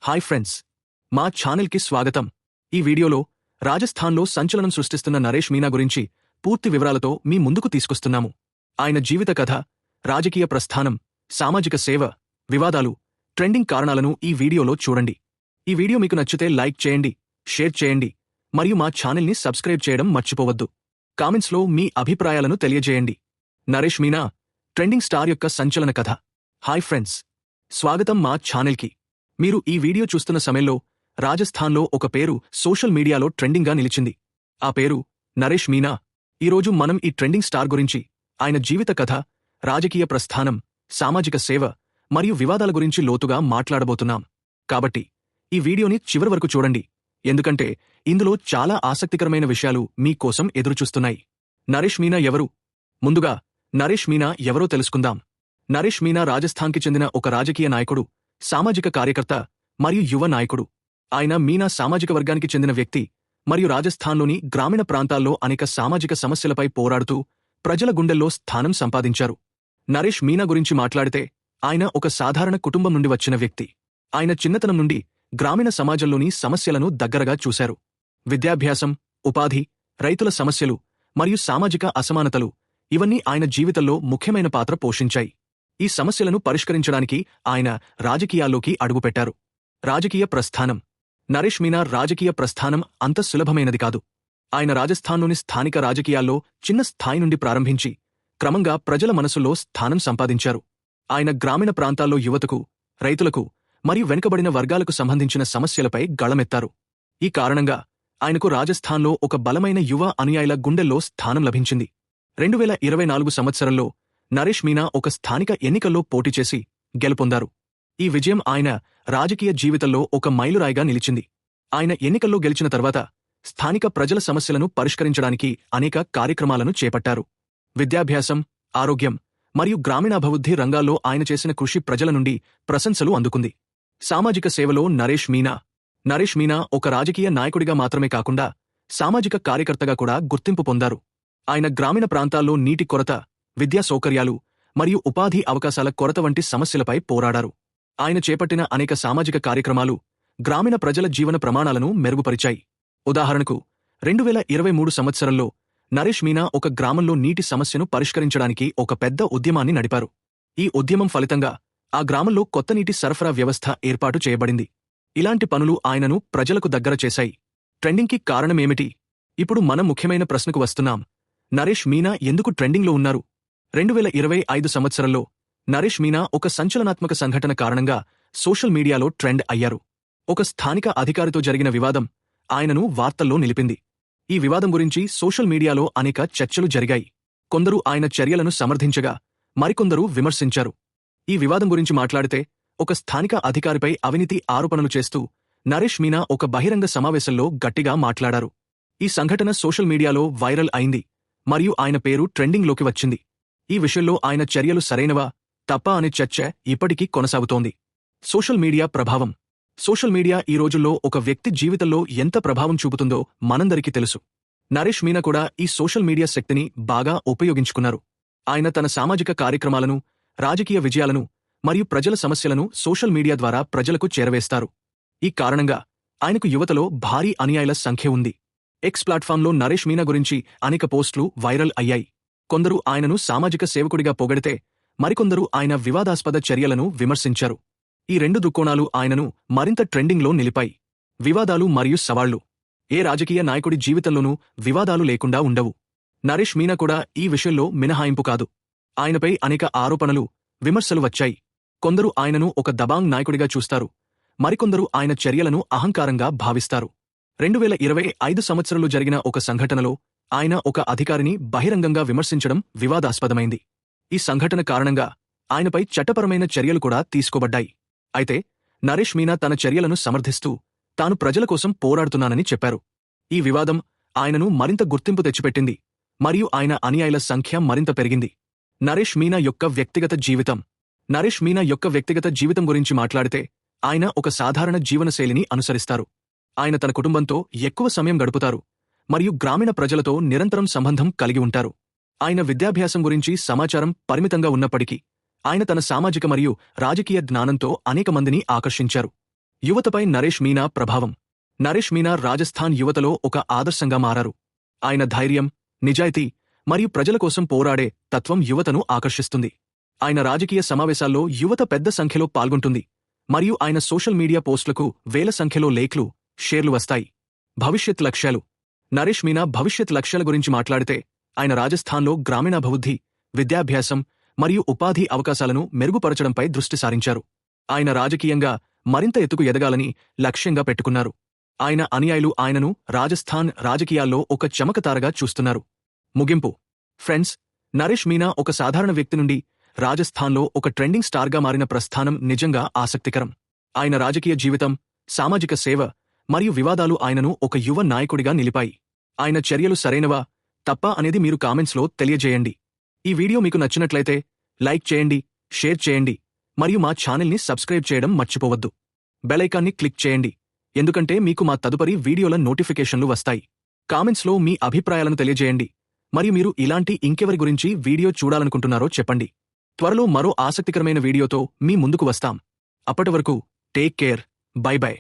Hi friends, మా ఛానల్కి స్వాగతం. ఈ వీడియోలో రాజస్థాన్లో సంచలనం సృష్టిస్తున్న నరేష్ మీనా గురించి పూర్తి వివరాలతో మీ ముందుకు తీసుకొస్తున్నాము. ఆయన జీవిత కథ, రాజకీయ ప్రస్థానం, సామాజిక సేవ, వివాదాలు, ట్రెండింగ్ కారణాలను ఈ వీడియోలో చూడండి. ఈ వీడియో మీకు నచ్చితే లైక్ చేయండి, షేర్ చేయండి మరియు మా ఛానల్ని సబ్స్క్రైబ్ చేయడం మర్చిపోవద్దు. కామెంట్స్లో మీ అభిప్రాయాలను తెలియజేయండి. నరేష్ మీనా, ట్రెండింగ్ స్టార్ యొక్క సంచలన కథ. హాయ్ ఫ్రెండ్స్, స్వాగతం మా ఛానల్కి. మీరు ఈ వీడియో చూస్తున్న సమయంలో రాజస్థాన్లో ఒక పేరు సోషల్ మీడియాలో ట్రెండింగ్గా నిలిచింది. ఆ పేరు నరేష్ మీనా. ఈరోజు మనం ఈ ట్రెండింగ్ స్టార్ గురించి, ఆయన జీవిత కథ, రాజకీయ ప్రస్థానం, సామాజిక సేవ మరియు వివాదాల గురించి లోతుగా మాట్లాడబోతున్నాం. కాబట్టి ఈ వీడియోని చివరి వరకు చూడండి, ఎందుకంటే ఇందులో చాలా ఆసక్తికరమైన విషయాలు మీకోసం ఎదురుచూస్తున్నాయి. నరేష్ మీనా ఎవరు? ముందుగా నరేష్ మీనా ఎవరో తెలుసుకుందాం. నరేష్ మీనా రాజస్థాన్కి చెందిన ఒక రాజకీయ నాయకుడు, సామాజిక కార్యకర్త మరియు యువ నాయకుడు. ఆయన మీనా సామాజిక వర్గానికి చెందిన వ్యక్తి మరియు రాజస్థాన్లోని గ్రామీణ ప్రాంతాల్లో అనేక సామాజిక సమస్యలపై పోరాడుతూ ప్రజల గుండెల్లో స్థానం సంపాదించారు. నరేష్ మీనా గురించి మాట్లాడితే ఆయన ఒక సాధారణ కుటుంబం నుండి వచ్చిన వ్యక్తి. ఆయన చిన్నతనం నుండి గ్రామీణ సమాజంలోని సమస్యలను దగ్గరగా చూశారు. విద్యాభ్యాసం, ఉపాధి, రైతుల సమస్యలు మరియు సామాజిక అసమానతలు ఇవన్నీ ఆయన జీవితంలో ముఖ్యమైన పాత్ర పోషించాయి. ఈ సమస్యలను పరిష్కరించడానికి ఆయన రాజకీయాల్లోకి అడుగుపెట్టారు. రాజకీయ ప్రస్థానం. నరేష్ మీనా రాజకీయ ప్రస్థానం అంత సులభమైనది కాదు. ఆయన రాజస్థాన్లోని స్థానిక రాజకీయాల్లో చిన్న స్థాయి నుండి ప్రారంభించి క్రమంగా ప్రజల మనసుల్లో స్థానం సంపాదించారు. ఆయన గ్రామీణ ప్రాంతాల్లో యువతకు, రైతులకు మరియు వెనుకబడిన వర్గాలకు సంబంధించిన సమస్యలపై గళమెత్తారు. ఈ కారణంగా ఆయనకు రాజస్థాన్లో ఒక బలమైన యువ అనుయాయుల గుండెల్లో స్థానం లభించింది. 2024 సంవత్సరంలో నరేష్ మీనా ఒక స్థానిక ఎన్నికల్లో పోటీ చేసి గెలుపొందారు. ఈ విజయం ఆయన రాజకీయ జీవితంలో ఒక మైలురాయిగా నిలిచింది. ఆయన ఎన్నికల్లో గెలిచిన తర్వాత స్థానిక ప్రజల సమస్యలను పరిష్కరించడానికి అనేక కార్యక్రమాలను చేపట్టారు. విద్యాభ్యాసం, ఆరోగ్యం మరియు గ్రామీణాభివృద్ధి రంగాల్లో ఆయన చేసిన కృషి ప్రజల నుండి ప్రశంసలు అందుకుంది. సామాజిక సేవలో నరేష్ మీనా ఒక రాజకీయ నాయకుడిగా మాత్రమే కాకుండా సామాజిక కార్యకర్తగా కూడా గుర్తింపు పొందారు. ఆయన గ్రామీణ ప్రాంతాల్లో నీటి కొరత, విద్యా సౌకర్యాలు మరియు ఉపాధి అవకాశాల కొరత వంటి సమస్యలపై పోరాడారు. ఆయన చేపట్టిన అనేక సామాజిక కార్యక్రమాలు గ్రామీణ ప్రజల జీవన ప్రమాణాలను మెరుగుపరిచాయి. ఉదాహరణకు 2023 సంవత్సరంలో నరేష్ మీనా ఒక గ్రామంలో నీటి సమస్యను పరిష్కరించడానికి ఒక పెద్ద ఉద్యమాన్ని నడిపారు. ఈ ఉద్యమం ఫలితంగా ఆ గ్రామంలో కొత్త నీటి సరఫరా వ్యవస్థ ఏర్పాటు చేయబడింది. ఇలాంటి పనులు ఆయనను ప్రజలకు దగ్గర చేశాయి. ట్రెండింగ్కి కారణమేమిటి? ఇప్పుడు మనం ముఖ్యమైన ప్రశ్నకు వస్తున్నాం. నరేష్ మీనా ఎందుకు ట్రెండింగ్లో ఉన్నారు? 2025 సంవత్సరంలో నరేష్ మీనా ఒక సంచలనాత్మక సంఘటన కారణంగా సోషల్ మీడియాలో ట్రెండ్ అయ్యారు. ఒక స్థానిక అధికారితో జరిగిన వివాదం ఆయనను వార్తల్లో నిలిపింది. ఈ వివాదం గురించి సోషల్ మీడియాలో అనేక చర్చలు జరిగాయి. కొందరు ఆయన చర్యలను సమర్థించగా, మరికొందరు విమర్శించారు. ఈ వివాదం గురించి మాట్లాడితే ఒక స్థానిక అధికారిపై అవినీతి ఆరోపణలు చేస్తూ నరేష్ మీనా ఒక బహిరంగ సమావేశంలో గట్టిగా మాట్లాడారు. ఈ సంఘటన సోషల్ మీడియాలో వైరల్ అయింది మరియు ఆయన పేరు ట్రెండింగ్లోకి వచ్చింది. ఈ విషయంలో ఆయన చర్యలు సరైనవా, తప్పా అనే చర్చ ఇప్పటికీ కొనసాగుతోంది. సోషల్ మీడియా ప్రభావం. సోషల్ మీడియా ఈ రోజుల్లో ఒక వ్యక్తి జీవితంలో ఎంత ప్రభావం చూపుతుందో మనందరికీ తెలుసు. నరేష్ మీనా కూడా ఈ సోషల్ మీడియా శక్తిని బాగా ఉపయోగించుకున్నారు. ఆయన తన సామాజిక కార్యక్రమాలను, రాజకీయ విజయాలను మరియు ప్రజల సమస్యలను సోషల్ మీడియా ద్వారా ప్రజలకు చేరవేస్తారు. ఈ కారణంగా ఆయనకు యువతలో భారీ అనుయాయుల సంఖ్య ఉంది. ఎక్స్ ప్లాట్ఫామ్లో నరేష్ మీనా గురించి అనేక పోస్టులు వైరల్ అయ్యాయి. కొందరు ఆయనను సామాజిక సేవకుడిగా పొగడితే, మరికొందరు ఆయన వివాదాస్పద చర్యలను విమర్శించారు. ఈ రెండు దృక్కోణాలు ఆయనను మరింత ట్రెండింగ్లో నిలిపాయి. వివాదాలు మరియు సవాళ్లు. ఏ రాజకీయ నాయకుడి జీవితంలోనూ వివాదాలు లేకుండా ఉండవు. నరేష్ మీనా కూడా ఈ విషయంలో మినహాయింపు కాదు. ఆయనపై అనేక ఆరోపణలు, విమర్శలు వచ్చాయి. కొందరు ఆయనను ఒక దబాంగ్ నాయకుడిగా చూస్తారు, మరికొందరు ఆయన చర్యలను అహంకారంగా భావిస్తారు. 2025 సంవత్సరంలో జరిగిన ఒక సంఘటనలో ఆయన ఒక అధికారిని బహిరంగంగా విమర్శించడం వివాదాస్పదమైంది. ఈ సంఘటన కారణంగా ఆయనపై చట్టపరమైన చర్యలు కూడా తీసుకోబడ్డాయి. అయితే నరేష్ మీనా తన చర్యలను సమర్థిస్తూ తాను ప్రజల కోసం పోరాడుతున్నానని చెప్పారు. ఈ వివాదం ఆయనను మరింత గుర్తింపు తెచ్చిపెట్టింది మరియు ఆయన అనుయాయుల సంఖ్య మరింత పెరిగింది. నరేష్ మీనా యొక్క వ్యక్తిగత జీవితం. నరేష్ మీనా యొక్క వ్యక్తిగత జీవితం గురించి మాట్లాడితే ఆయన ఒక సాధారణ జీవనశైలిని అనుసరిస్తారు. ఆయన తన కుటుంబంతో ఎక్కువ సమయం గడుపుతారు మరియు గ్రామీణ ప్రజలతో నిరంతరం సంబంధం కలిగి ఉంటారు. ఆయన విద్యాభ్యాసం గురించి సమాచారం పరిమితంగా ఉన్నప్పటికీ ఆయన తన సామాజిక మరియు రాజకీయ జ్ఞానంతో అనేక మందిని ఆకర్షించారు. యువతపై నరేష్ మీనా ప్రభావం. నరేష్ మీనా రాజస్థాన్ యువతలో ఒక ఆదర్శంగా మారారు. ఆయన ధైర్యం, నిజాయితీ మరియు ప్రజల కోసం పోరాడే తత్వం యువతను ఆకర్షిస్తుంది. ఆయన రాజకీయ సమావేశాల్లో యువత పెద్ద సంఖ్యలో పాల్గొంటుంది మరియు ఆయన సోషల్ మీడియా పోస్టులకు వేల సంఖ్యలో లేఖ్లు, షేర్లు వస్తాయి. భవిష్యత్ లక్ష్యాలు. నరేష్ మీనా భవిష్యత్ లక్ష్యాల గురించి మాట్లాడితే ఆయన రాజస్థాన్లో గ్రామీణాభివృద్ధి, విద్యాభ్యాసం మరియు ఉపాధి అవకాశాలను మెరుగుపరచడంపై దృష్టి సారించారు. ఆయన రాజకీయంగా మరింత ఎత్తుకు ఎదగాలని లక్ష్యంగా పెట్టుకున్నారు. ఆయన అనుయాయులు ఆయనను రాజస్థాన్ రాజకీయాల్లో ఒక చమకతారగా చూస్తున్నారు. ముగింపు. ఫ్రెండ్స్, నరేష్ మీనా ఒక సాధారణ వ్యక్తి నుండి రాజస్థాన్లో ఒక ట్రెండింగ్ స్టార్గా మారిన ప్రస్థానం నిజంగా ఆసక్తికరం. ఆయన రాజకీయ జీవితం, సామాజిక సేవ మరియు వివాదాలు ఆయనను ఒక యువ నాయకుడిగా నిలిపాయి. ఆయన చర్యలు సరైనవా, తప్పా అనేది మీరు కామెంట్స్లో తెలియజేయండి. ఈ వీడియో మీకు నచ్చినట్లయితే లైక్ చేయండి, షేర్ చేయండి మరియు మా ఛానల్ని సబ్స్క్రైబ్ చేయడం మర్చిపోవద్దు. బెల్ ఐకాన్ని క్లిక్ చేయండి, ఎందుకంటే మీకు మా తదుపరి వీడియోల నోటిఫికేషన్లు వస్తాయి. కామెంట్స్లో మీ అభిప్రాయాలను తెలియజేయండి మరియు మీరు ఇలాంటి ఇంకెవరి గురించి వీడియో చూడాలనుకుంటున్నారో చెప్పండి. త్వరలో మరో ఆసక్తికరమైన వీడియోతో మీ ముందుకు వస్తాం. అప్పటివరకు టేక్ కేర్, బై బై.